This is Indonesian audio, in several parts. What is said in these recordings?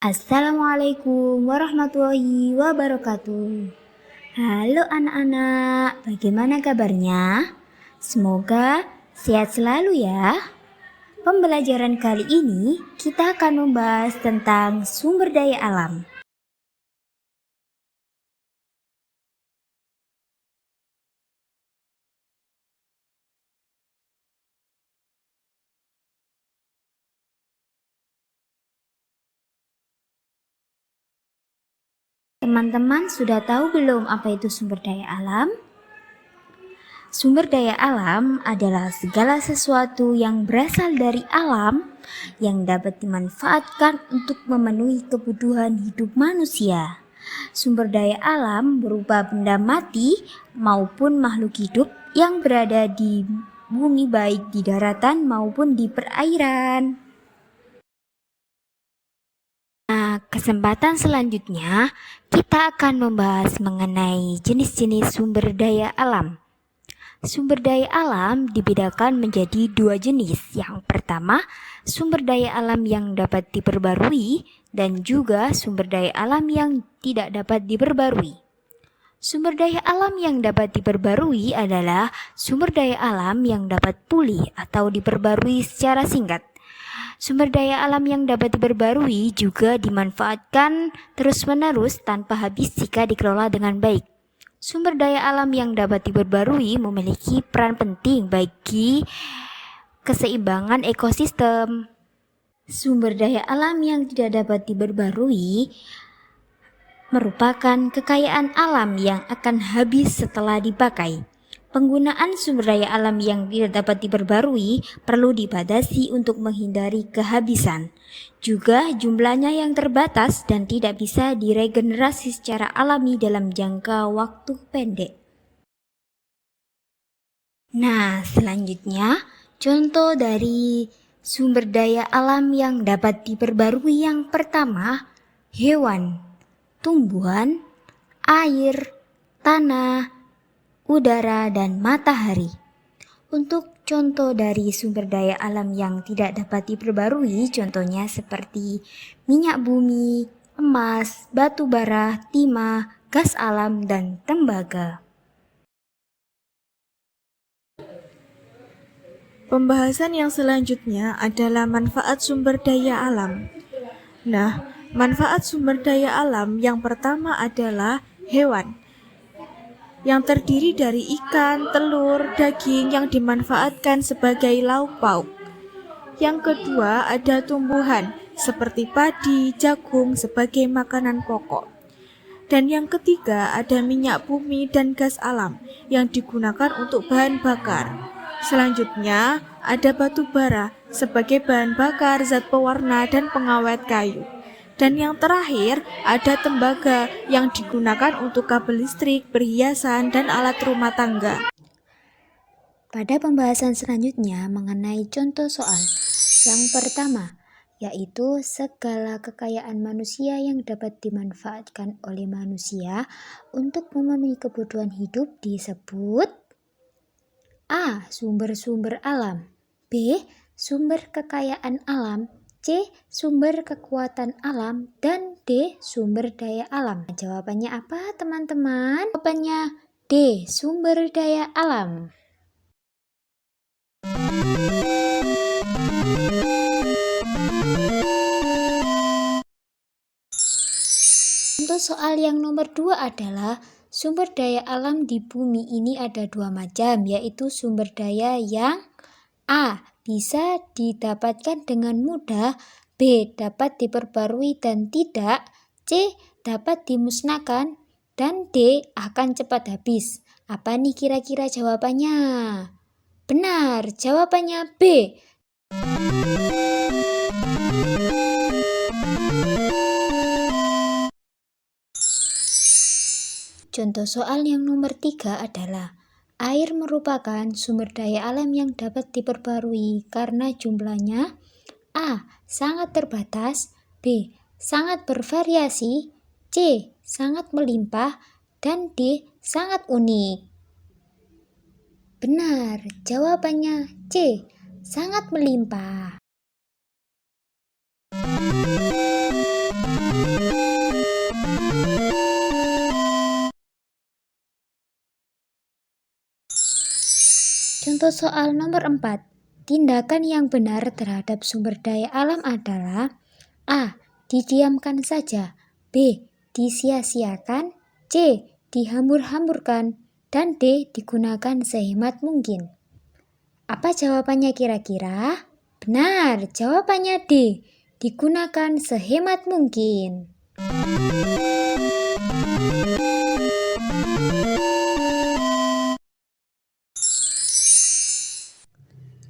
Assalamualaikum warahmatullahi wabarakatuh. Halo anak-anak, bagaimana kabarnya? Semoga sehat selalu ya. Pembelajaran kali ini kita akan membahas tentang sumber daya alam. Teman-teman sudah tahu belum apa itu sumber daya alam? Sumber daya alam adalah segala sesuatu yang berasal dari alam yang dapat dimanfaatkan untuk memenuhi kebutuhan hidup manusia. Sumber daya alam berupa benda mati maupun makhluk hidup yang berada di bumi, baik di daratan maupun di perairan. Kesempatan selanjutnya kita akan membahas mengenai jenis-jenis sumber daya alam. Sumber daya alam dibedakan menjadi dua jenis. Yang pertama, sumber daya alam yang dapat diperbarui dan juga sumber daya alam yang tidak dapat diperbarui. Sumber daya alam yang dapat diperbarui adalah sumber daya alam yang dapat pulih atau diperbarui secara singkat. Sumber daya alam yang dapat diperbarui juga dimanfaatkan terus-menerus tanpa habis jika dikelola dengan baik. Sumber daya alam yang dapat diperbarui memiliki peran penting bagi keseimbangan ekosistem. Sumber daya alam yang tidak dapat diperbarui merupakan kekayaan alam yang akan habis setelah dipakai. Penggunaan sumber daya alam yang tidak dapat diperbarui perlu dibatasi untuk menghindari kehabisan. Juga jumlahnya yang terbatas dan tidak bisa diregenerasi secara alami dalam jangka waktu pendek. Nah, selanjutnya contoh dari sumber daya alam yang dapat diperbarui yang pertama, hewan, tumbuhan, air, tanah, udara, dan matahari. Untuk contoh dari sumber daya alam yang tidak dapat diperbarui, contohnya seperti minyak bumi, emas, batu bara, timah, gas alam, dan tembaga. Pembahasan yang selanjutnya adalah manfaat sumber daya alam. Nah, manfaat sumber daya alam yang pertama adalah hewan, yang terdiri dari ikan, telur, daging yang dimanfaatkan sebagai lauk pauk. Yang kedua ada tumbuhan seperti padi, jagung sebagai makanan pokok. Dan yang ketiga ada minyak bumi dan gas alam yang digunakan untuk bahan bakar. Selanjutnya ada batu bara sebagai bahan bakar, zat pewarna, dan pengawet kayu. Dan yang terakhir ada tembaga yang digunakan untuk kabel listrik, perhiasan, dan alat rumah tangga. Pada pembahasan selanjutnya mengenai contoh soal yang pertama, yaitu segala kekayaan manusia yang dapat dimanfaatkan oleh manusia untuk memenuhi kebutuhan hidup disebut A. Sumber-sumber alam, B. Sumber kekayaan alam, C. Sumber kekuatan alam, dan D. Sumber daya alam. Jawabannya apa teman-teman? Jawabannya D. Sumber daya alam. Untuk soal yang nomor 2 adalah sumber daya alam di bumi ini ada dua macam, yaitu sumber daya yang A. Bisa didapatkan dengan mudah, B. Dapat diperbarui dan tidak, C. Dapat dimusnahkan, dan D. Akan cepat habis. Apa nih kira-kira jawabannya? Benar, jawabannya B. Contoh soal yang nomor 3 adalah air merupakan sumber daya alam yang dapat diperbarui karena jumlahnya A. Sangat terbatas, B. Sangat bervariasi, C. Sangat melimpah, dan D. Sangat unik. Benar, jawabannya C. Sangat melimpah. Contoh soal nomor 4. Tindakan yang benar terhadap sumber daya alam adalah A. Didiamkan saja, B. Disia-siakan, C. Dihambur-hamburkan, dan D. Digunakan sehemat mungkin. Apa jawabannya kira-kira? Benar, jawabannya D. Digunakan sehemat mungkin.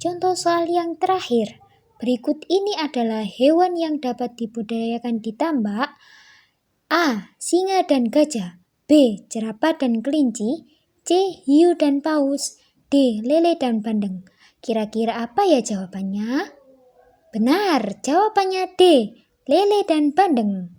Contoh soal yang terakhir. Berikut ini adalah hewan yang dapat dibudidayakan di tambak. A. Singa dan gajah, B. Jerapah dan kelinci, C. Hiu dan paus, D. Lele dan bandeng. Kira-kira apa ya jawabannya? Benar, jawabannya D. Lele dan bandeng.